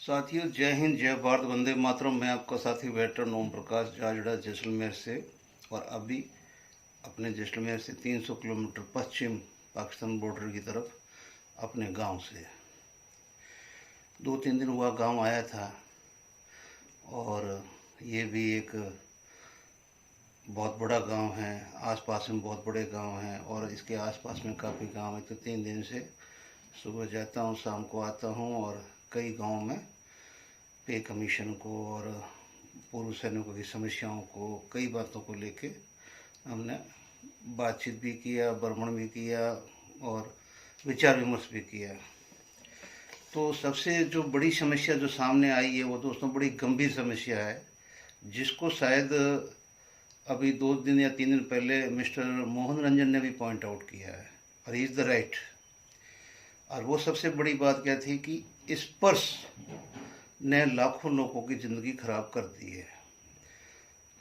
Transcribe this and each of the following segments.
साथियों, जय हिंद, जय भारत, वंदे मातरम। मैं आपका साथी वेटरन ओम प्रकाश जाजड़ा जैसलमेर से। और अभी अपने जैसलमेर से 300 किलोमीटर पश्चिम पाकिस्तान बॉर्डर की तरफ अपने गांव से 2-3 दिन हुआ गांव आया था। और ये भी एक बहुत बड़ा गांव है। आसपास में बहुत बड़े गांव हैं और इसके आसपास में काफ़ी गांव है। तो 3 दिन से सुबह जाता हूँ, शाम को आता हूँ और कई गाँव में पे कमीशन को और पूर्व सैनिकों की समस्याओं को, कई बातों को लेके हमने बातचीत भी किया, भ्रमण भी किया और विचार विमर्श भी किया। तो सबसे जो बड़ी समस्या जो सामने आई है वो दोस्तों बड़ी गंभीर समस्या है, जिसको शायद अभी 2 दिन या 3 दिन पहले मिस्टर मोहन रंजन ने भी पॉइंट आउट किया है और ही इज़ द राइट। और वो सबसे बड़ी बात क्या थी कि स्पर्श ने लाखों लोगों की ज़िंदगी खराब कर दी है।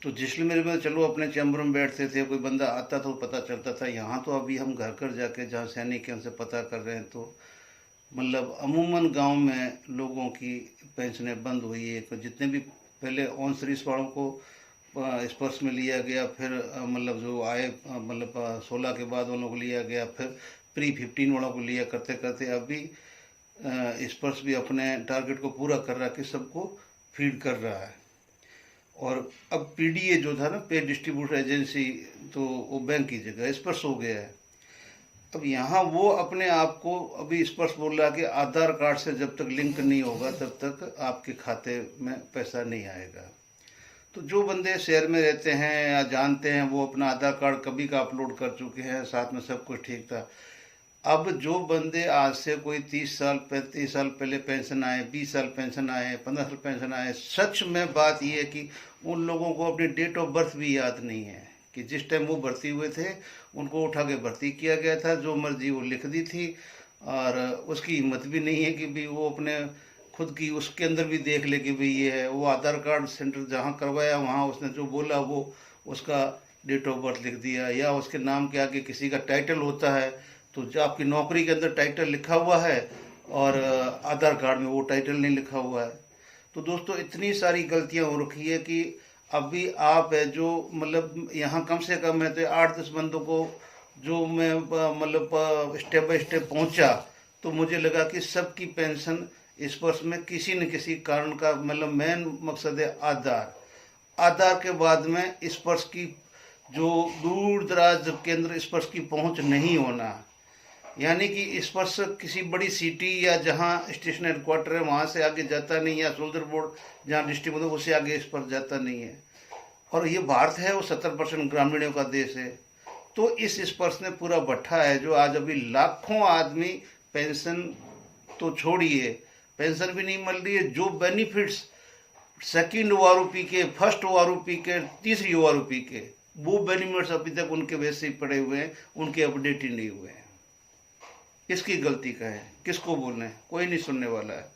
तो जैसलमेर में चलो अपने चैम्बर में बैठते थे, कोई बंदा आता तो पता चलता था। यहाँ तो अभी हम घर घर जाके जहाँ सैनिक हैं उनसे पता कर रहे हैं, तो मतलब अमूमन गांव में लोगों की पेंशनें बंद हुई है। तो जितने भी पहले ऑन सर्विस वालों को स्पर्श में लिया गया, फिर मतलब जो आए मतलब 16 के बाद वालों को लिया गया, फिर प्री 15 वालों को लिया, करते करते अभी स्पर्श भी अपने टारगेट को पूरा कर रहा है कि सबको फीड कर रहा है। और अब पीडीए जो था ना, पे डिस्ट्रीब्यूटर एजेंसी, तो वो बैंक की जगह स्पर्श हो गया है। अब यहाँ वो अपने आप को अभी स्पर्श बोल रहा है कि आधार कार्ड से जब तक लिंक नहीं होगा तब तक आपके खाते में पैसा नहीं आएगा। तो जो बंदे शहर में रहते हैं या जानते हैं, वो अपना आधार कार्ड कभी का अपलोड कर चुके हैं, साथ में सब कुछ ठीक था। अब जो बंदे आज से कोई 30 साल 35 साल पहले पेंशन आए, 20 साल पेंशन आए, 15 साल पेंशन आए, सच में बात यह है कि उन लोगों को अपनी डेट ऑफ बर्थ भी याद नहीं है कि जिस टाइम वो भर्ती हुए थे उनको उठा के भर्ती किया गया था, जो मर्जी वो लिख दी थी। और उसकी हिम्मत भी नहीं है कि भी वो अपने खुद की उसके अंदर भी देख ले कि भाई ये है। वो आधार कार्ड सेंटर जहाँ करवाया वहाँ उसने जो बोला वो उसका डेट ऑफ बर्थ लिख दिया, या उसके नाम के आगे किसी का टाइटल होता है, तो जो आपकी नौकरी के अंदर टाइटल लिखा हुआ है और आधार कार्ड में वो टाइटल नहीं लिखा हुआ है। तो दोस्तों इतनी सारी गलतियां हो रखी है कि अभी आप है जो मतलब यहाँ कम से कम है तो 8-10 बंदों को जो मैं मतलब स्टेप बाय स्टेप पहुँचा, तो मुझे लगा कि सबकी पेंशन स्पर्श में किसी न किसी कारण का मतलब मेन मकसद है आधार के बाद में स्पर्श की जो दूर दराज केंद्र स्पर्श की पहुंच नहीं होना, यानी कि स्पर्श किसी बड़ी सिटी या जहां स्टेशन हेडक्वार्टर है वहां से आगे जाता नहीं, या सोल्जर बोर्ड जहां डिस्ट्रिक्ट होता है उससे आगे स्पर्श जाता नहीं है। और ये भारत है वो 70% ग्रामीणों का देश है। तो इस स्पर्श ने पूरा भट्ठा है, जो आज अभी लाखों आदमी पेंशन तो छोड़िए, पेंशन भी नहीं मिल रही है। जो बेनिफिट्स सेकंड ओआरओपी के, फर्स्ट ओआरओपी के, तीसरी ओआरओपी के, वो बेनिफिट्स अभी तक उनके वैसे ही पड़े हुए हैं, उनके अपडेट ही नहीं हुए हैं। किसकी गलती का है, किसको बोलना है, कोई नहीं सुनने वाला है।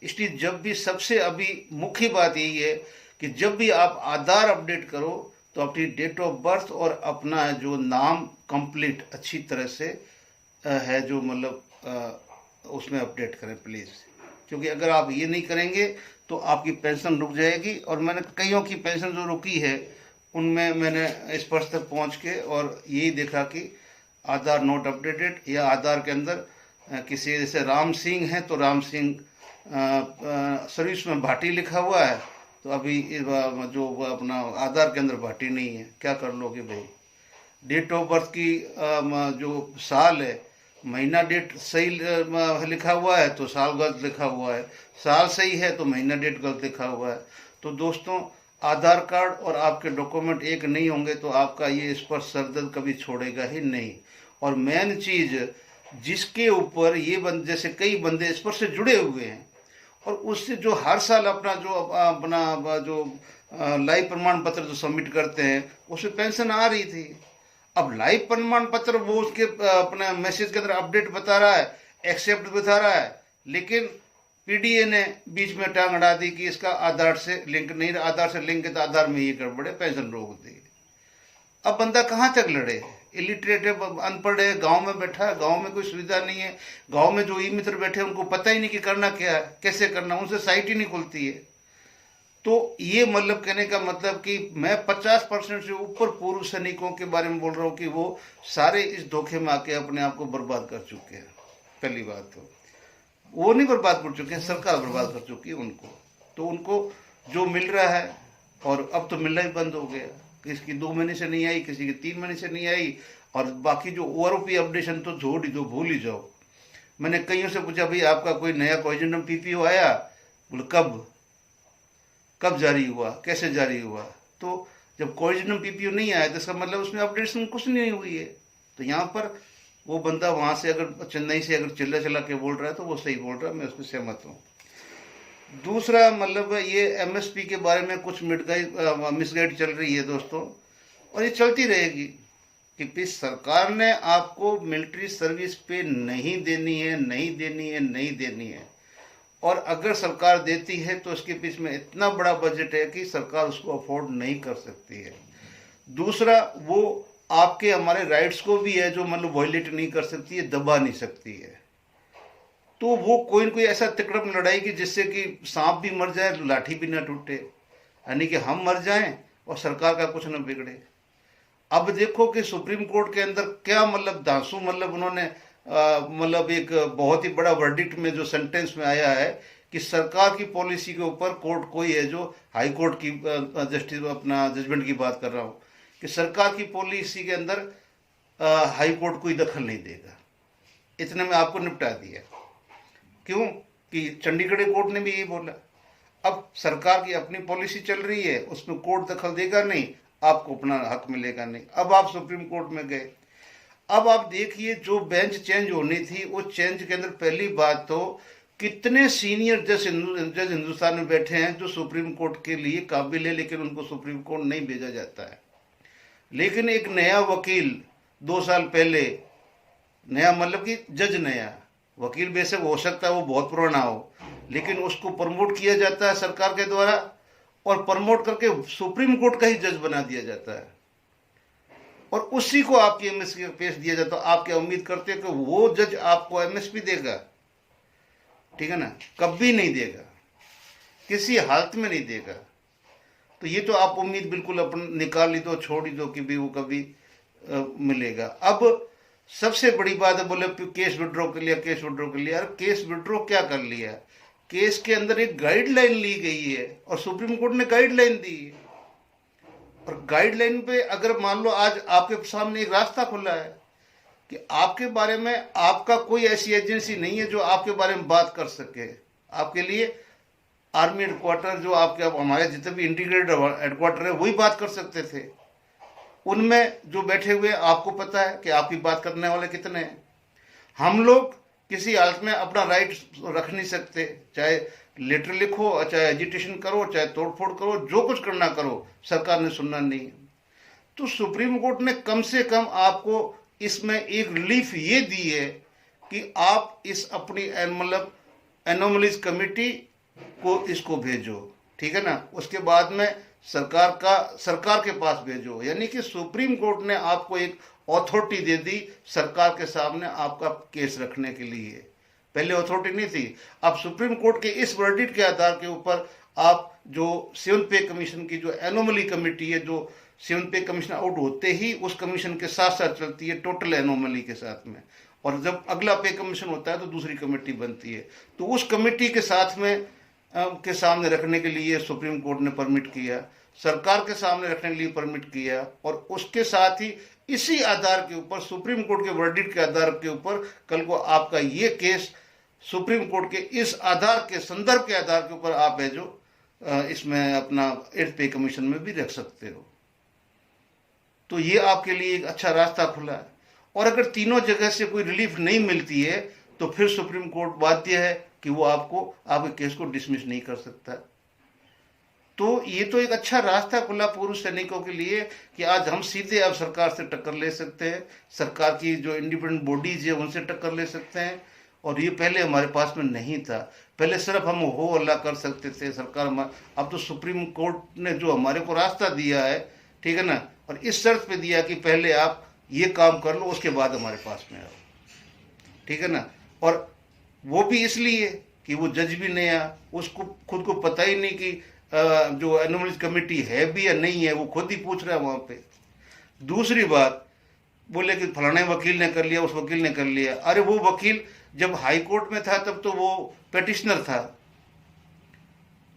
इसलिए जब भी सबसे अभी मुख्य बात यही है कि जब भी आप आधार अपडेट करो तो अपनी डेट ऑफ बर्थ और अपना जो नाम कंप्लीट अच्छी तरह से है जो मतलब उसमें अपडेट करें प्लीज़। क्योंकि अगर आप ये नहीं करेंगे तो आपकी पेंशन रुक जाएगी। और मैंने कईयों की पेंशन जो रुकी है उनमें मैंने स्पर्श तक पहुँच के और यही देखा कि आधार नोट अपडेटेड, या आधार के अंदर किसी जैसे राम सिंह है तो राम सिंह सर्विस में भाटी लिखा हुआ है, तो अभी जो अपना आधार के अंदर भाटी नहीं है। क्या कर लोगे भाई। डेट ऑफ बर्थ की जो साल है, महीना डेट सही लिखा हुआ है तो साल गलत लिखा हुआ है, साल सही है तो महीना डेट गलत लिखा हुआ है। तो दोस्तों आधार कार्ड और आपके डॉक्यूमेंट एक नहीं होंगे तो आपका ये स्पर्श सरदर्द कभी छोड़ेगा ही नहीं। और मेन चीज जिसके ऊपर ये जैसे कई बंदे स्पर्श से जुड़े हुए हैं और उससे जो हर साल अपना जो लाइव प्रमाण पत्र जो सबमिट करते हैं उसमें पेंशन आ रही थी। अब लाइव प्रमाण पत्र वो उसके अपने मैसेज के अंदर अपडेट बता रहा है, एक्सेप्ट बता रहा है, लेकिन पीडीए ने बीच में टांग अड़ा दी कि इसका आधार से लिंक नहीं, आधार से लिंक है तो आधार में ये गड़बड़े, पेंशन रोक दी। अब बंदा कहाँ तक लड़े। इलिटरेट है, अनपढ़ है, गांव में बैठा है, गांव में कोई सुविधा नहीं है, गांव में जो ई मित्र बैठे हैं उनको पता ही नहीं कि करना क्या है, कैसे करना, उनसे साइट ही नहीं खुलती है। तो ये मतलब कहने का मतलब कि मैं 50% से ऊपर पूर्व सैनिकों के बारे में बोल रहा हूँ कि वो सारे इस धोखे में आके अपने आप को बर्बाद कर चुके हैं। पहली बात तो वो नहीं बर्बाद कर चुके हैं, सरकार बर्बाद कर चुकी है उनको। तो उनको जो मिल रहा है, और अब तो मिलना ही बंद हो गया, किसी की 2 महीने से नहीं आई, किसी की 3 महीने से नहीं आई, और बाकी जो ओआरओपी अपडेशन तो छोड़ ही दो, भूल ही जाओ। मैंने कईयों से पूछा भाई आपका कोई नया कोऑर्डिनेटर पीपीओ आया? बोले कब जारी हुआ, कैसे जारी हुआ? तो जब कोऑर्डिनेटर पीपीओ नहीं आया तो इसका मतलब उसमें अपडेशन कुछ नहीं हुई है। तो यहाँ पर वो बंदा वहाँ से अगर चेन्नई से अगर चिल्ला के बोल रहा है तो वो सही बोल रहा है, मैं उसको सहमत हूँ। दूसरा मतलब ये एमएसपी के बारे में कुछ मिसगाइड चल रही है दोस्तों, और ये चलती रहेगी कि सरकार ने आपको मिलिट्री सर्विस पे नहीं देनी है, नहीं देनी है, नहीं देनी है, और अगर सरकार देती है तो उसके पीछे में इतना बड़ा बजट है कि सरकार उसको अफोर्ड नहीं कर सकती है। दूसरा, वो आपके हमारे राइट्स को भी है जो मतलब वायलेट नहीं कर सकती है, दबा नहीं सकती है। तो वो कोई न कोई ऐसा तिकड़म लड़ाएगी जिससे कि सांप भी मर जाए, लाठी भी ना टूटे, यानी कि हम मर जाएं और सरकार का कुछ न बिगड़े। अब देखो कि सुप्रीम कोर्ट के अंदर क्या मतलब दांसू मतलब उन्होंने मतलब एक बहुत ही बड़ा वर्डिक्ट में जो सेंटेंस में आया है कि सरकार की पॉलिसी के ऊपर कोर्ट कोई है, जो हाई कोर्ट की जस्टिस अपना जजमेंट की बात कर रहा हूँ, कि सरकार की पॉलिसी के अंदर हाई कोर्ट कोई दखल नहीं देगा। इतने में आपको निपटा दिया। क्यों? कि चंडीगढ़ कोर्ट ने भी यही बोला। अब सरकार की अपनी पॉलिसी चल रही है, उसमें कोर्ट दखल देगा नहीं, आपको अपना हक मिलेगा नहीं। अब आप सुप्रीम कोर्ट में गए, अब आप देखिए जो बेंच चेंज होनी थी, वो चेंज के अंदर पहली बात तो कितने सीनियर जज हिंदुस्तान में बैठे हैं जो सुप्रीम कोर्ट के लिए काबिल है, लेकिन उनको सुप्रीम कोर्ट नहीं भेजा जाता है। लेकिन एक नया वकील 2 साल पहले, नया मतलब कि जज नया, वकील बेशक हो सकता है वो बहुत पुराना हो, लेकिन उसको प्रमोट किया जाता है सरकार के द्वारा, और प्रमोट करके सुप्रीम कोर्ट का ही जज बना दिया जाता है, और उसी को आपकी एमएसपी पेश दिया जाता है। आप क्या उम्मीद करते हैं कि वो जज आपको एमएसपी देगा? ठीक है ना, कभी नहीं देगा, किसी हालत में नहीं देगा। तो ये तो आप उम्मीद बिल्कुल अपन निकाल ही दो, छोड़ ही दो कि भी वो कभी मिलेगा। अब सबसे बड़ी बात है, बोले केस विड्रॉ कर लिया, केस विड्रॉ कर लिया। अरे केस विड्रॉ क्या कर लिया? केस के अंदर एक गाइडलाइन ली गई है और सुप्रीम कोर्ट ने गाइडलाइन दी है, और गाइडलाइन पे अगर मान लो आज आपके सामने एक रास्ता खुला है कि आपके बारे में आपका कोई ऐसी एजेंसी नहीं है जो आपके बारे में बात कर सके। आपके लिए आर्मी हेडक्वार्टर, जो आपके हमारे जितने भी इंटीग्रेटेड हेडक्वार्टर है, वही बात कर सकते थे। उनमें जो बैठे हुए आपको पता है कि आपकी बात करने वाले कितने हैं। हम लोग किसी हालत में अपना राइट रख नहीं सकते, चाहे लेटर लिखो, चाहे एजिटेशन करो, चाहे तोड़फोड़ करो, जो कुछ करना करो, सरकार ने सुनना नहीं। तो सुप्रीम कोर्ट ने कम से कम आपको इसमें एक रिलीफ ये दी है कि आप इस अपनी मतलब एनोमलीज कमेटी को इसको भेजो, ठीक है ना, उसके बाद में सरकार के पास भेजो। यानी कि सुप्रीम कोर्ट ने आपको एक अथॉरिटी दे दी सरकार के सामने आपका केस रखने के लिए। पहले अथॉरिटी नहीं थी। अब सुप्रीम कोर्ट के इस वर्डिक्ट के आधार के ऊपर आप जो 7th पे कमीशन की जो एनोमली कमेटी है, जो 7th पे कमीशन आउट होते ही उस कमीशन के साथ साथ चलती है टोटल एनोमली के साथ में, और जब अगला पे कमीशन होता है तो दूसरी कमेटी बनती है। तो उस कमेटी के साथ में के सामने रखने के लिए सुप्रीम कोर्ट ने परमिट किया, सरकार के सामने रखने के लिए परमिट किया, और उसके साथ ही इसी आधार के ऊपर, सुप्रीम कोर्ट के वर्डिक्ट के आधार के ऊपर, कल को आपका ये केस सुप्रीम कोर्ट के इस आधार के संदर्भ के आधार के ऊपर आप है जो इसमें अपना 8th पे कमीशन में भी रख सकते हो। तो ये आपके लिए एक अच्छा रास्ता खुला है। और अगर तीनों जगह से कोई रिलीफ नहीं मिलती है तो फिर सुप्रीम कोर्ट बाध्य है कि वो आपके केस को डिसमिस नहीं कर सकता। तो ये तो एक अच्छा रास्ता खुला पूर्व सैनिकों के लिए कि आज हम सीधे अब सरकार से टक्कर ले सकते हैं, सरकार की जो इंडिपेंडेंट बॉडीज है उनसे टक्कर ले सकते हैं। और ये पहले हमारे पास में नहीं था, पहले सिर्फ हम हो हल्ला कर सकते थे सरकार। अब तो सुप्रीम कोर्ट ने जो हमारे को रास्ता दिया है, ठीक है ना, और इस शर्त पे दिया कि पहले आप ये काम कर लो, उसके बाद हमारे पास में आओ, ठीक है ना। और वो भी इसलिए कि वो जज भी नया, उसको खुद को पता ही नहीं कि जो एनोमलीज कमेटी है भी या नहीं है, वो खुद ही पूछ रहा है वहाँ पे। दूसरी बात, बोले कि फलाने वकील ने कर लिया, उस वकील ने कर लिया। अरे वो वकील जब हाई कोर्ट में था तब तो वो पेटिशनर था,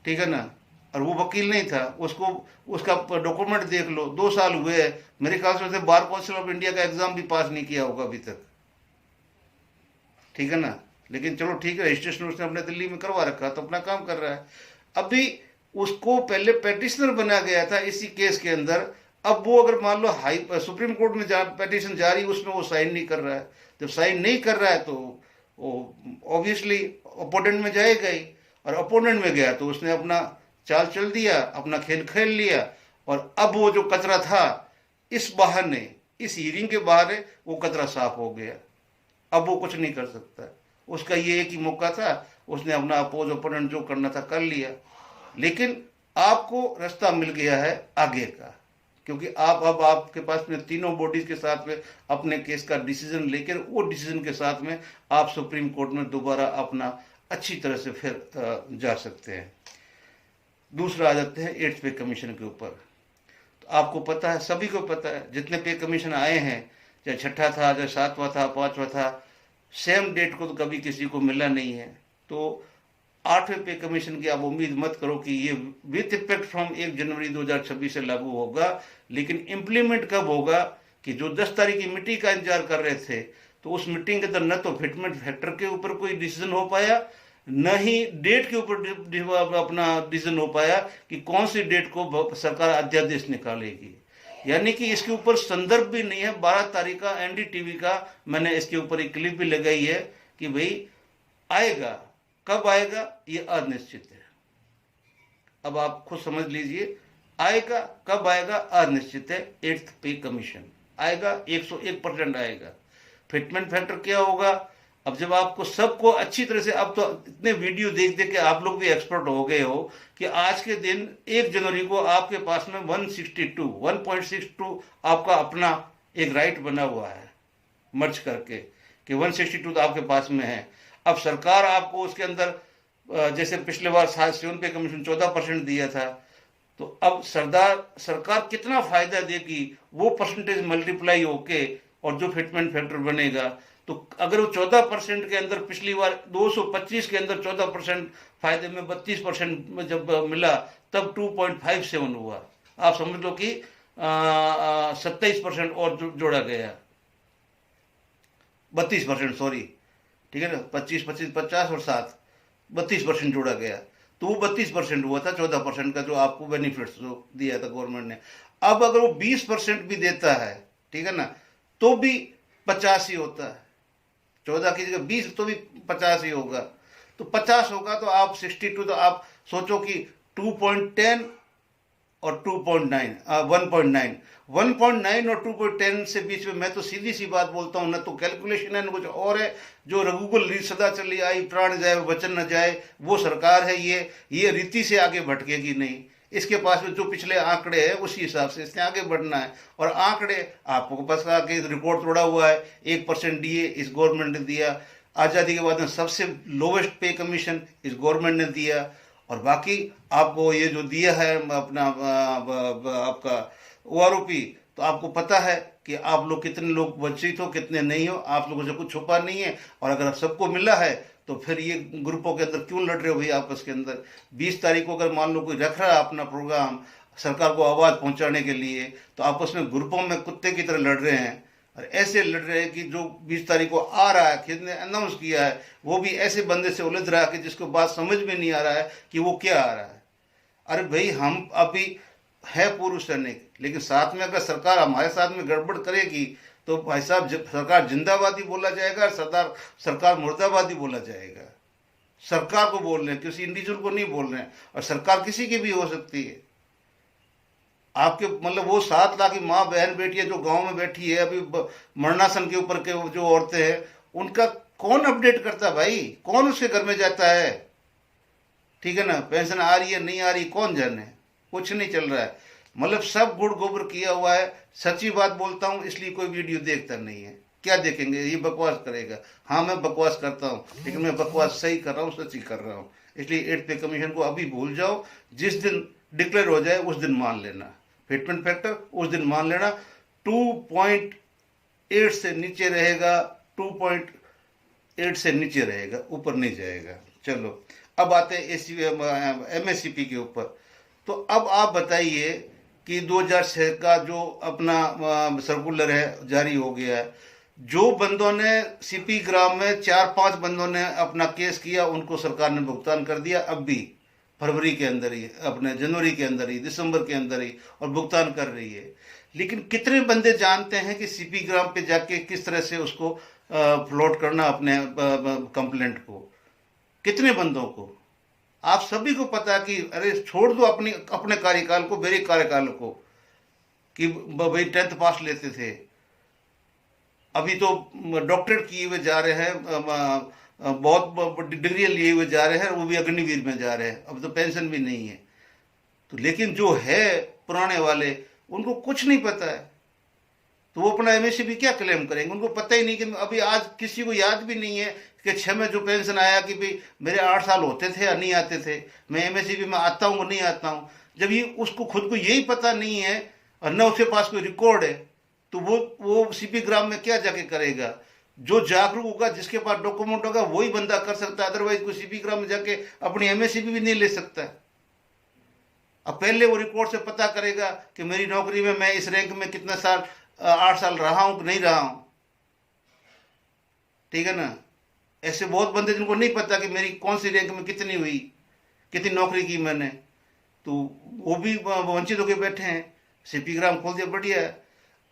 ठीक है ना, और वो वकील नहीं था। उसको उसका डॉक्यूमेंट देख लो, 2 साल हुए हैं, मेरे ख्याल से उसने बार काउंसिल ऑफ इंडिया का एग्जाम भी पास नहीं किया होगा अभी तक, ठीक है ना। लेकिन चलो ठीक है, रजिस्ट्रेशन उसने अपने दिल्ली में करवा रखा, तो अपना काम कर रहा है। अभी उसको पहले पेटिशनर बना गया था इसी केस के अंदर। अब वो अगर मान लो हाई सुप्रीम कोर्ट में पेटिशन जारी, उसमें वो साइन नहीं कर रहा है। जब साइन नहीं कर रहा है तो वो ऑब्वियसली अपोनेंट में जाएगा ही, और अपोनेंट में गया तो उसने अपना चाल चल दिया, अपना खेल खेल लिया। और अब वो जो कचरा था, इस बहाने, इस हीरिंग के बहाने वो कचरा साफ हो गया। अब वो कुछ नहीं कर सकता। उसका ये एक ही मौका था, उसने अपना अपोज ओपोनेंट जो करना था कर लिया। लेकिन आपको रास्ता मिल गया है आगे का, क्योंकि आप अब आपके पास में तीनों बॉडीज के साथ में अपने केस का डिसीजन लेकर, वो डिसीजन के साथ में आप सुप्रीम कोर्ट में दोबारा अपना अच्छी तरह से फिर जा सकते हैं। दूसरा आ जाते हैं 8th पे कमीशन के ऊपर। तो आपको पता है, सभी को पता है, जितने पे कमीशन आए हैं, चाहे छठा था, चाहे 7वां था, 5वां था, सेम डेट को तो कभी किसी को मिला नहीं है। तो 8वें पे कमीशन की आप उम्मीद मत करो कि ये विथ इफेक्ट फ्रॉम 1 जनवरी 2026 से लागू होगा। लेकिन इम्प्लीमेंट कब होगा, कि जो 10 तारीख की मीटिंग का इंतजार कर रहे थे, तो उस मीटिंग के अंदर न तो फिटमेंट फैक्टर के ऊपर कोई डिसीजन हो पाया, न ही डेट के ऊपर अपना डिसीजन हो पाया कि कौन सी डेट को सरकार अध्यादेश निकालेगी। यानी कि इसके ऊपर संदर्भ भी नहीं है। 12 तारीख का एनडीटीवी का मैंने इसके ऊपर एक क्लिप भी लगाई है कि भाई आएगा, कब आएगा ये अनिश्चित है। अब आप खुद समझ लीजिए, आएगा कब आएगा अनिश्चित है। 8th पे कमीशन आएगा, 101% आएगा। फिटमेंट फैक्टर क्या होगा, अब जब आपको सबको अच्छी तरह से, अब तो इतने वीडियो देख देख के आप लोग भी एक्सपर्ट हो गए हो कि आज के दिन 1 जनवरी को आपके पास में 1.62 आपका अपना एक राइट बना हुआ है मर्ज करके, कि 162 तो आपके पास में है। अब सरकार आपको उसके अंदर, जैसे पिछले बार 7 पे कमीशन 14% दिया था, तो अब सरकार कितना फायदा देगी, वो परसेंटेज मल्टीप्लाई होके और जो फिटमेंट फैक्टर बनेगा, तो अगर वो 14% के अंदर, पिछली बार 225 के अंदर 14% फायदे में 32% में जब मिला, तब 2.57 हुआ। आप समझ लो कि 27% और जोड़ा गया, 32%, सॉरी, ठीक है ना, 25, 25, 50 और 7, 32% जोड़ा गया, तो वो 32% हुआ था 14% का जो आपको बेनिफिट्स जो दिया था गवर्नमेंट ने। अब अगर वो 20% भी देता है, ठीक है ना, तो भी 50 ही होता है। 14 की जगह 20 तो भी 50 ही होगा। तो 50 होगा तो आप 62, तो आप सोचो कि 2.10 और 2.9, 1.9 और 2.10 से बीच में, मैं तो सीधी सी बात बोलता हूँ, ना तो कैलकुलेशन है, ना कुछ और है। जो रघुकुल रीत सदा चली आई, प्राण जाए वचन न जाए, वो सरकार है। ये रीति से आगे भटकेगी नहीं। इसके पास में जो पिछले आंकड़े हैं उसी हिसाब से इसने आगे बढ़ना है। और आंकड़े आपको पास आके रिपोर्ट तोड़ा हुआ है, 1% दिए इस गवर्नमेंट ने दिया। आज़ादी के बाद में सबसे लोवेस्ट पे कमीशन इस गवर्नमेंट ने दिया। और बाकी आपको ये जो दिया है अपना आपका OROP, तो आपको पता है कि आप लोग कितने लोग वंचित हो, कितने नहीं हो। आप लोगों से कुछ छुपा नहीं है। और अगर सबको मिला है तो फिर ये ग्रुपों के अंदर क्यों लड़ रहे हो भाई आपस के अंदर। 20 तारीख को अगर मान लो कोई रख रहा है अपना प्रोग्राम सरकार को आवाज़ पहुंचाने के लिए, तो आपस में ग्रुपों में कुत्ते की तरह लड़ रहे हैं। और ऐसे लड़ रहे हैं कि जो 20 तारीख को आ रहा है, खुद ने अनाउंस किया है, वो भी ऐसे बंदे से उलझ रहा है कि जिसको बात समझ में नहीं आ रहा है कि वो क्या आ रहा है। अरे भाई, हम अभी है पूर्व सैनिक, लेकिन साथ में अगर सरकार हमारे साथ में गड़बड़ करेगी तो भाई साहब सरकार जिंदाबादी बोला जाएगा और सरकार मुर्दाबादी बोला जाएगा। सरकार को बोल रहे हैं, किसी इंडिविजुअल को नहीं बोल रहे हैं। और सरकार किसी की भी हो सकती है। आपके मतलब वो 7 लाख की माँ बहन बेटियां जो गांव में बैठी है अभी मरणासन के ऊपर के जो औरतें हैं, उनका कौन अपडेट करता भाई? कौन उसके घर में जाता है? ठीक है ना, पेंशन आ रही है नहीं आ रही कौन जाने, कुछ नहीं चल रहा है। मतलब सब गुड़ गोबर किया हुआ है। सच्ची बात बोलता हूँ इसलिए कोई वीडियो देखता नहीं है। क्या देखेंगे, ये बकवास करेगा। हाँ मैं बकवास करता हूँ, लेकिन मैं बकवास सही कर रहा हूँ, सच्ची कर रहा हूँ। इसलिए 8th पे कमीशन को अभी भूल जाओ, जिस दिन डिक्लेयर हो जाए उस दिन मान लेना, फिटमेंट फैक्टर उस दिन मान लेना। 2.8 से नीचे रहेगा, 2.8 से नीचे रहेगा, ऊपर नहीं जाएगा। चलो अब आते हैं MSCP के ऊपर। तो अब आप बताइए कि 2006 का जो अपना सर्कुलर है जारी हो गया है, जो बंदों ने सीपी ग्राम में 4-5 बंदों ने अपना केस किया, उनको सरकार ने भुगतान कर दिया अभी फरवरी के अंदर ही, अपने जनवरी के अंदर ही, दिसंबर के अंदर ही, और भुगतान कर रही है। लेकिन कितने बंदे जानते हैं कि सीपी ग्राम पे जाके किस तरह से उसको फ्लोट करना अपने कंप्लेंट को? कितने बंदों को? आप सभी को पता कि अरे छोड़ दो अपने कार्यकाल को, मेरे कार्यकाल को, कि भाई 10th पास लेते थे, अभी तो डॉक्टरेट किए हुए जा रहे हैं, बहुत डिग्री लिए हुए जा रहे हैं, वो भी अग्निवीर में जा रहे हैं, अब तो पेंशन भी नहीं है। तो लेकिन जो है पुराने वाले, उनको कुछ नहीं पता है, तो वो अपना MSCP क्या क्लेम करेंगे? उनको पता ही नहीं कि अभी आज किसी को याद भी नहीं है कि 6 में जो पेंशन आया कि भाई मेरे 8 साल होते थे या नहीं आते थे, मैं MSCP में आता हूँ नहीं आता हूँ। जब ये उसको खुद को यही पता नहीं है और न उसके पास कोई रिकॉर्ड है, तो वो सीपी ग्राम में क्या जाके करेगा? जो जागरूक होगा, जिसके पास डॉक्यूमेंट होगा, वही बंदा कर सकता है, अदरवाइज कोई सीपी ग्राम में जाके अपनी MSCP भी नहीं ले सकता है। अब पहले वो रिकॉर्ड से पता करेगा कि मेरी नौकरी में मैं इस रैंक में कितना साल, 8 साल रहा हूं कि नहीं रहा हूं, ठीक है ना। ऐसे बहुत बंदे जिनको नहीं पता कि मेरी कौन सी रैंक में कितनी हुई, कितनी नौकरी की मैंने, तो वो भी वंचित होकर बैठे हैं। सीपी ग्राम खोल दिया, बढ़िया है।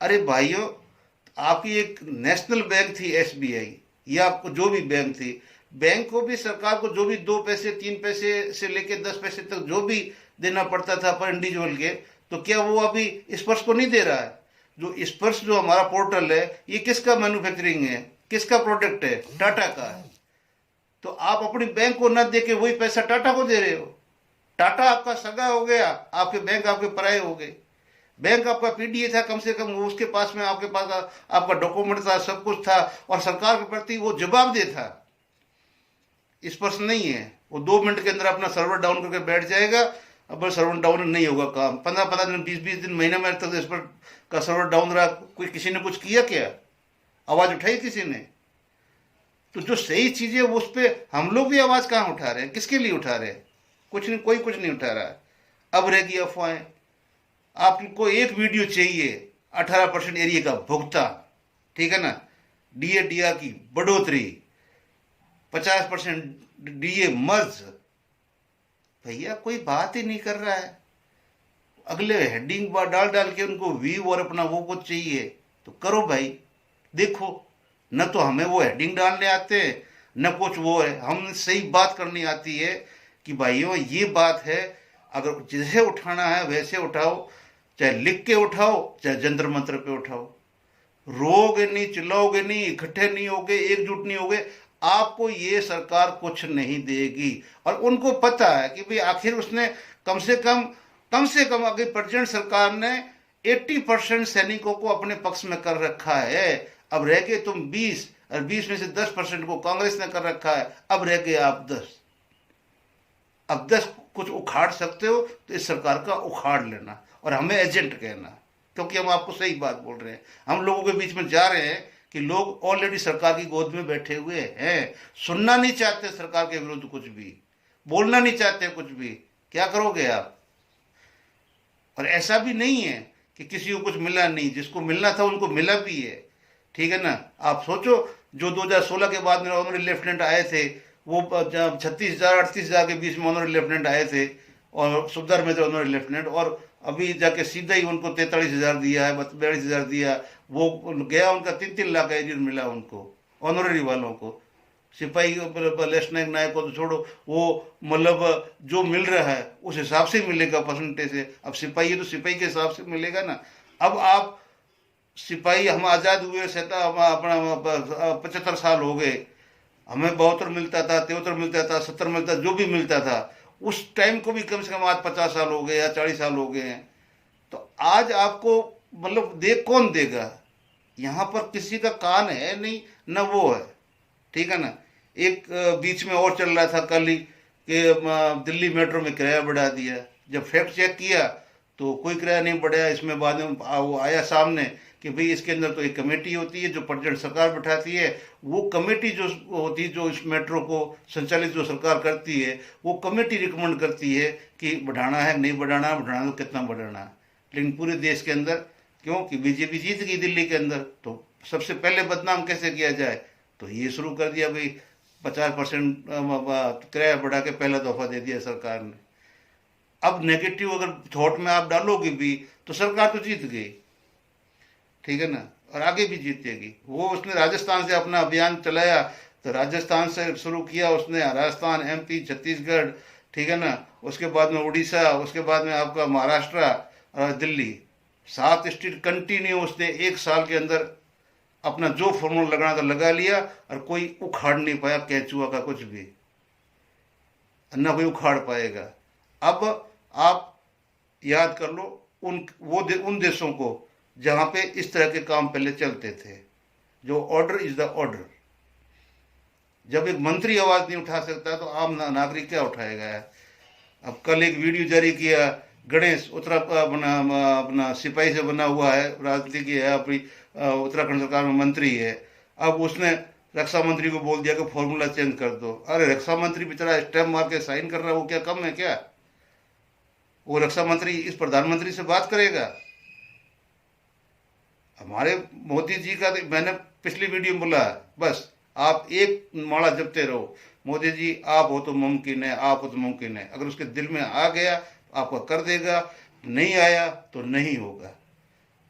अरे भाइयों, आपकी एक नेशनल बैंक थी SBI, या आपको जो भी बैंक थी, बैंक को भी सरकार को जो भी 2 पैसे 3 पैसे से लेके 10 पैसे तक जो भी देना पड़ता था पर इंडिविजुअल के, तो क्या वो अभी स्पर्श को नहीं दे रहा है? जो स्पर्श जो हमारा पोर्टल है, ये किसका मैन्युफैक्चरिंग है, किसका प्रोडक्ट है? टाटा का है। तो आप अपनी बैंक को न दे के वही पैसा टाटा को दे रहे हो। टाटा आपका सगा हो गया, आपके बैंक आपके पराये हो गए। बैंक आपका PDA था, कम से कम उसके पास में आपके पास आपका डॉक्यूमेंट था, सब कुछ था, और सरकार के प्रति वो जवाबदेह था। स्पर्श नहीं है, वो 2 मिनट के अंदर अपना सर्वर डाउन करके बैठ जाएगा। अब सर्वर डाउन नहीं होगा काम, 15-15 दिन, 20-20 दिन, महीना में तक इस पर का सर्वर डाउन रहा। कोई किसी ने कुछ किया क्या? आवाज उठाई किसी ने? तो जो सही चीजें उस पर हम लोग भी आवाज कहाँ उठा रहे हैं? किसके लिए उठा रहे हैं? कुछ नहीं, कोई कुछ नहीं उठा रहा है। अब रहेगी अफवाहें। आपको एक वीडियो चाहिए 18% एरिया का भुगतान, ठीक है ना, DA की बढ़ोतरी, 50% DA मर्ज, भैया कोई बात ही नहीं कर रहा है। अगले हेडिंग डाल डाल के उनको व्यू और अपना वो कुछ चाहिए, तो करो भाई, देखो। न तो हमें वो हेडिंग डालने आते हैं, न कुछ वो है। हम सही बात करनी आती है कि भाइयों ये बात है, अगर जैसे उठाना है वैसे उठाओ, चाहे लिख के उठाओ, चाहे जंतर मंत्र पे उठाओ। रोगे नहीं, चिल्लाओगे नहीं, इकट्ठे नहीं होगे, एकजुट नहीं होगे, आपको ये सरकार कुछ नहीं देगी। और उनको पता है कि भाई आखिर उसने कम से कम अगर प्रेजेंट सरकार ने 80% सैनिकों को अपने पक्ष में कर रखा है। अब रह गए तुम 20, और 20 में से 10% को कांग्रेस ने कर रखा है। अब रह गए आप 10। अब 10 कुछ उखाड़ सकते हो तो इस सरकार का उखाड़ लेना, और हमें एजेंट कहना, क्योंकि हम आपको सही बात बोल रहे हैं। हम लोगों के बीच में जा रहे हैं कि लोग ऑलरेडी सरकार की गोद में बैठे हुए हैं, सुनना नहीं चाहते सरकार के विरुद्ध कुछ भी, बोलना नहीं चाहते कुछ भी। क्या करोगे आप? और ऐसा भी नहीं है कि किसी को कुछ मिला नहीं, जिसको मिलना था उनको मिला भी है, ठीक है ना। आप सोचो, जो 2016 के बाद में ऑनरेबल लेफ्टिनेंट आए थे, वो 36,000 38,000 के बीच में ऑनरेबल लेफ्टिनेंट आए थे, और सुबेदार में थे ऑनरेबल लेफ्टिनेंट, और अभी जाके सीधा ही उनको 43,000 दिया है, 42,000 दिया। वो गया, उनका 3-3 लाख एरियर मिला उनको, ऑनरेरी वालों को। सिपाही लेफ्टिनेंट नायक को तो छोड़ो, वो मतलब जो मिल रहा है उस हिसाब से मिलेगा, परसेंटेज से। अब सिपाही है तो सिपाही के हिसाब से मिलेगा ना। अब आप सिपाही, हम आज़ाद हुए अपना 75 साल हो गए, हमें 72 मिलता था, 73 मिलता था, 70 मिलता, जो भी मिलता था, उस टाइम को भी कम से कम आज 50 साल हो गए या 40 साल हो गए हैं। तो तो आज आपको मतलब कौन देगा? यहाँ पर किसी का कान है नहीं, न वो है, ठीक है ना। एक बीच में और चल रहा था कल ही कि दिल्ली मेट्रो में किराया बढ़ा दिया। जब फैक्ट चेक किया तो कोई किराया नहीं बढ़ाया। इसमें बाद में वो आया सामने कि भाई इसके अंदर तो एक कमेटी होती है जो प्रेसिडेंट सरकार बैठाती है। वो कमेटी जो होती है, जो इस मेट्रो को संचालित जो सरकार करती है, वो कमेटी रिकमेंड करती है कि बढ़ाना है नहीं बढ़ाना, बढ़ाना तो कितना बढ़ाना है। लेकिन पूरे देश के अंदर क्योंकि बीजेपी जीत गई दिल्ली के अंदर, तो सबसे पहले बदनाम कैसे किया जाए, तो ये शुरू कर दिया भाई 50% किराया बढ़ा के पहला तोहफा दे दिया सरकार ने। अब नेगेटिव अगर थॉट में आप डालोगे भी तो सरकार तो जीत गई, ठीक है ना, और आगे भी जीतेगी। वो उसने राजस्थान से अपना अभियान चलाया, तो राजस्थान से शुरू किया उसने, राजस्थान, एमपी, छत्तीसगढ़, ठीक है ना, उसके बाद में उड़ीसा, उसके बाद में आपका महाराष्ट्र और दिल्ली, 7 स्टेट कंटिन्यू उसने एक साल के अंदर अपना जो फॉर्मूला लगाना था लगा लिया, और कोई उखाड़ नहीं पाया कैचुआ का कुछ भी, ना कोई उखाड़ पाएगा। अब आप याद कर लो उन देशों को जहां पे इस तरह के काम पहले चलते थे, जो ऑर्डर इज द ऑर्डर। जब एक मंत्री आवाज नहीं उठा सकता तो आम नागरिक क्या उठाएगा? अब कल एक वीडियो जारी किया, गणेश अपना सिपाही से बना हुआ है, राजनीति की है, अपनी उत्तराखंड सरकार में मंत्री है। अब उसने रक्षा मंत्री को बोल दिया कि फॉर्मूला चेंज कर दो। अरे रक्षा मंत्री बेचारा स्टैम्प मार के साइन कर रहा है, वो क्या कम है क्या? वो रक्षा मंत्री इस प्रधानमंत्री से बात करेगा? हमारे मोदी जी का मैंने पिछली वीडियो में बोला, बस आप एक माला जपते रहो, मोदी जी आप हो तो मुमकिन है, आप हो तो मुमकिन है। अगर उसके दिल में आ गया आपका कर देगा, नहीं आया तो नहीं होगा।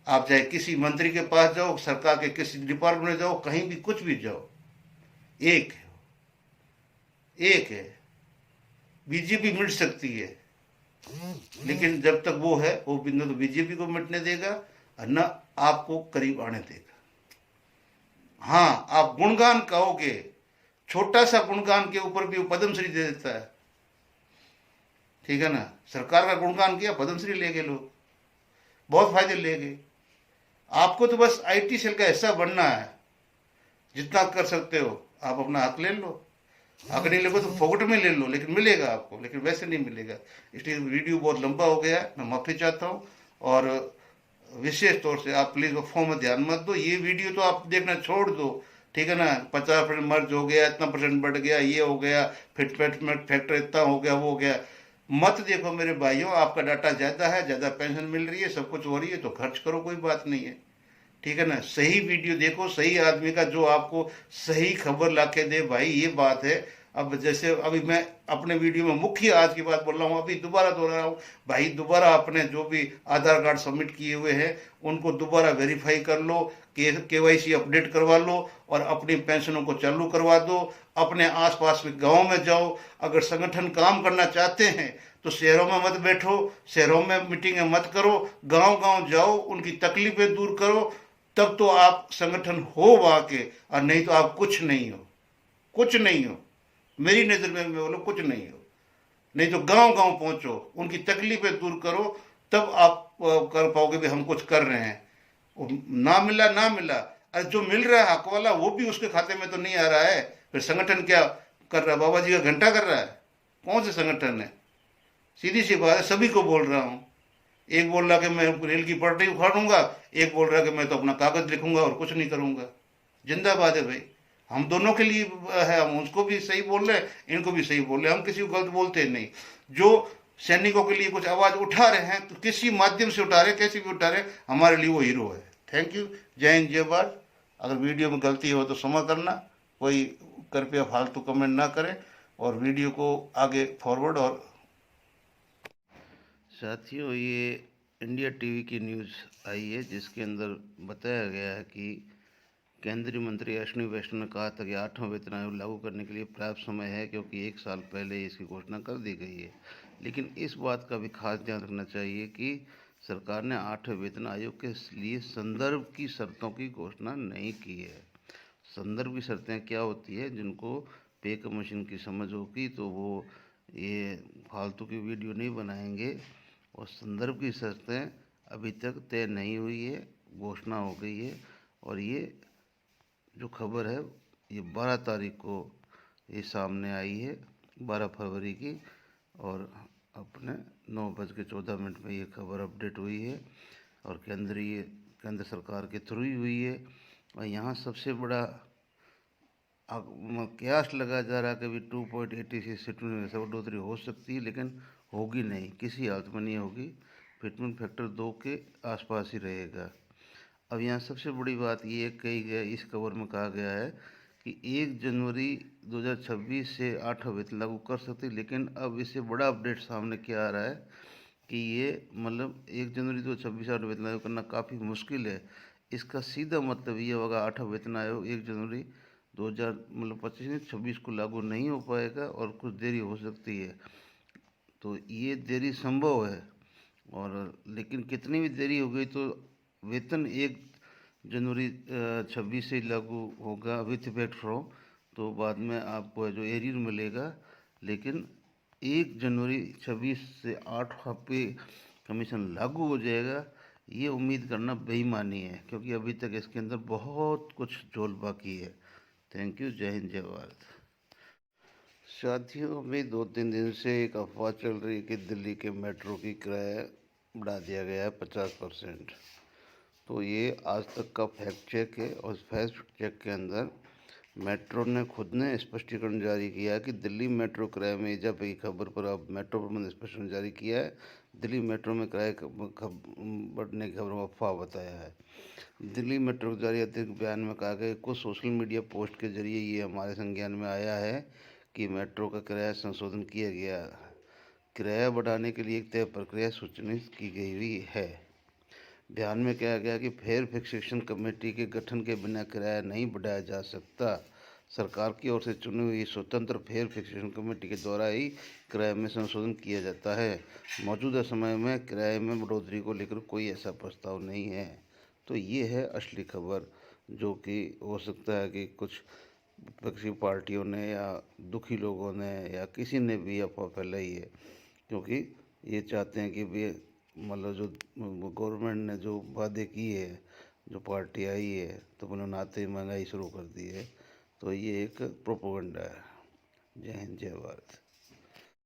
आप चाहे किसी मंत्री के पास जाओ, सरकार के किसी डिपार्टमेंट में जाओ, कहीं भी कुछ भी जाओ, एक है, एक है। बीजेपी मिट सकती है, लेकिन जब तक वो है वो बिंदु तो बीजेपी को मिटने देगा और न आपको करीब आने देगा। हाँ, आप गुणगान कहोगे, छोटा सा गुणगान के ऊपर भी वो पद्मश्री दे देता है, ठीक है ना। सरकार का गुणगान किया, पद्मश्री ले गए लोग, बहुत फायदे ले गए। आपको तो बस आईटी सेल का हिस्सा बनना है, जितना कर सकते हो आप अपना हक ले लो। अगर नहीं लोगे तो फोकट में ले लो, लेकिन मिलेगा आपको, लेकिन वैसे नहीं मिलेगा। इसलिए वीडियो बहुत लंबा हो गया है, मैं माफी चाहता हूँ। और विशेष तौर से आप प्लीज फॉर्म में ध्यान मत दो, ये वीडियो तो आप देखना छोड़ दो, ठीक है ना। 50% मर्ज हो गया, इतना परसेंट बढ़ गया, ये हो गया, फैक्टर इतना हो गया, वो हो गया, मत देखो मेरे भाइयों। आपका डाटा ज्यादा है, ज्यादा पेंशन मिल रही है, सब कुछ हो रही है, तो खर्च करो, कोई बात नहीं है, ठीक है ना। सही वीडियो देखो, सही आदमी का, जो आपको सही खबर लाके दे, भाई ये बात है। अब जैसे अभी मैं अपने वीडियो में मुख्य आज की बात बोल रहा हूँ, अभी दोबारा दोहरा रहा हूँ, भाई दोबारा अपने जो भी आधार कार्ड सबमिट किए हुए हैं उनको दोबारा वेरीफाई कर लो, केवाईसी अपडेट करवा लो और अपनी पेंशनों को चालू करवा दो। अपने आसपास के गाँव में जाओ, अगर संगठन काम करना चाहते हैं तो शहरों में मत बैठो, शहरों में मीटिंगें मत करो, गांव गांव जाओ, उनकी तकलीफें दूर करो, तब तो आप संगठन हो वहां के, और नहीं तो आप कुछ नहीं हो, कुछ नहीं हो। मेरी नजर में मैं बोलो कुछ नहीं हो। नहीं तो गांव गांव पहुंचो, उनकी तकलीफें दूर करो, तब आप कर पाओगे भी हम कुछ कर रहे हैं। ना मिला ना मिला, अरे जो मिल रहा है हक वाला वो भी उसके खाते में तो नहीं आ रहा है, फिर संगठन क्या कर रहा है? बाबा जी का घंटा कर रहा है? कौन से संगठन है? सीधी सी बात है, सभी को बोल रहा हूं। एक बोल रहा कि मैं रेल की पटरी उखाड़ूंगा, एक बोल रहा कि मैं तो अपना कागज लिखूंगा और कुछ नहीं करूंगा। जिंदाबाद है भाई, हम दोनों के लिए है, हम उसको भी सही बोल रहे हैं, इनको भी सही बोल रहे हैं, हम किसी को गलत बोलते नहीं। जो सैनिकों के लिए कुछ आवाज उठा रहे हैं, तो किसी माध्यम से उठा रहे, कैसे भी उठा रहे, हमारे लिए वो हीरो है। थैंक यू, जय हिंद, जय भारत। अगर वीडियो में गलती हो तो क्षमा करना, कोई कृपया फालतू कमेंट ना करें, और वीडियो को आगे फॉरवर्ड। और साथियों, ये इंडिया टीवी की न्यूज़ आई है जिसके अंदर बताया गया है कि केंद्रीय मंत्री अश्विनी वैष्णव ने कहा था कि 8वां वेतन आयोग लागू करने के लिए पर्याप्त समय है, क्योंकि 1 साल पहले इसकी घोषणा कर दी गई है। लेकिन इस बात का भी खास ध्यान रखना चाहिए कि सरकार ने 8वें वेतन आयोग के लिए संदर्भ की शर्तों की घोषणा नहीं की है। संदर्भ की शर्तें क्या होती है? जिनको पे कमीशन की समझ होगी तो वो ये फालतू की वीडियो नहीं बनाएंगे। और संदर्भ की शर्तें अभी तक तय नहीं हुई है, घोषणा हो गई है। और ये जो खबर है ये 12 तारीख को ये सामने आई है, 12 फरवरी की। और अपने 9:14 में ये खबर अपडेट हुई है और केंद्र सरकार के थ्रू ही हुई है। और यहाँ सबसे बड़ा कयास लगाया जा रहा है कि भी 2.86 सीटों में से बढ़ोतरी हो सकती है, लेकिन होगी नहीं, किसी हालत में नहीं होगी। फिटमेंट फैक्टर 2 के आसपास ही रहेगा। अब यहाँ सबसे बड़ी बात ये कही गया, इस खबर में कहा गया है कि 1 जनवरी 2026 से 8 वेतन लागू कर सकते, लेकिन अब इससे बड़ा अपडेट सामने क्या आ रहा है कि ये मतलब 1 जनवरी 2026 8 वेतन लागू करना काफ़ी मुश्किल है। इसका सीधा मतलब ये होगा 8 वेतन आयोग 1 जनवरी 2025 को लागू नहीं हो पाएगा और कुछ देरी हो सकती है। तो ये देरी संभव है, और लेकिन कितनी भी देरी हो गई तो वेतन 1 जनवरी 26 से लागू होगा विथ इफेक्ट फ्रॉम। तो बाद में आपको जो एरियर मिलेगा, लेकिन 1 जनवरी 26 से 8 पे कमीशन लागू हो जाएगा, ये उम्मीद करना बेईमानी है, क्योंकि अभी तक इसके अंदर बहुत कुछ झोल बाकी है। Thank you. जय हिंद, जय भारत। साथियों, अभी 2-3 दिन से एक अफवाह चल रही है कि दिल्ली के मेट्रो की किराया बढ़ा दिया गया है 50%। तो ये आज तक का फैक्ट चेक है, और फैक्ट चेक के अंदर मेट्रो ने खुद ने स्पष्टीकरण जारी किया कि दिल्ली मेट्रो किराए में इजाफे की खबर पर अब मेट्रो प्रबंधन ने स्पष्टीकरण जारी किया है। दिल्ली मेट्रो में किराए बढ़ने की खबर में अफवाह बताया है। दिल्ली मेट्रो के जारी अतिरिक्त बयान में कहा गया कुछ सोशल मीडिया पोस्ट के जरिए ये हमारे संज्ञान में आया है कि मेट्रो का किराया संशोधन किया गया। किराया बढ़ाने के लिए एक तय प्रक्रिया सूचित की गई हुई है। बयान में कहा गया कि फेयर फिक्सेशन कमेटी के गठन के बिना किराया नहीं बढ़ाया जा सकता। सरकार की ओर से चुनी हुई स्वतंत्र फेयर फिक्सेशन कमेटी के द्वारा ही किराए में संशोधन किया जाता है। मौजूदा समय में किराए में बढ़ोतरी को लेकर कोई ऐसा प्रस्ताव नहीं है। तो ये है असली खबर, जो कि हो सकता है कि कुछ विपक्षी पार्टियों ने या दुखी लोगों ने या किसी ने भी अफवाह फैलाई है, क्योंकि ये चाहते हैं कि भी मतलब जो गवर्नमेंट ने जो वादे किए है, जो पार्टी आई है, तो उन्होंने आते ही महंगाई शुरू कर दी है। तो ये एक प्रोपेगेंडा है। जय हिंद, जय भारत।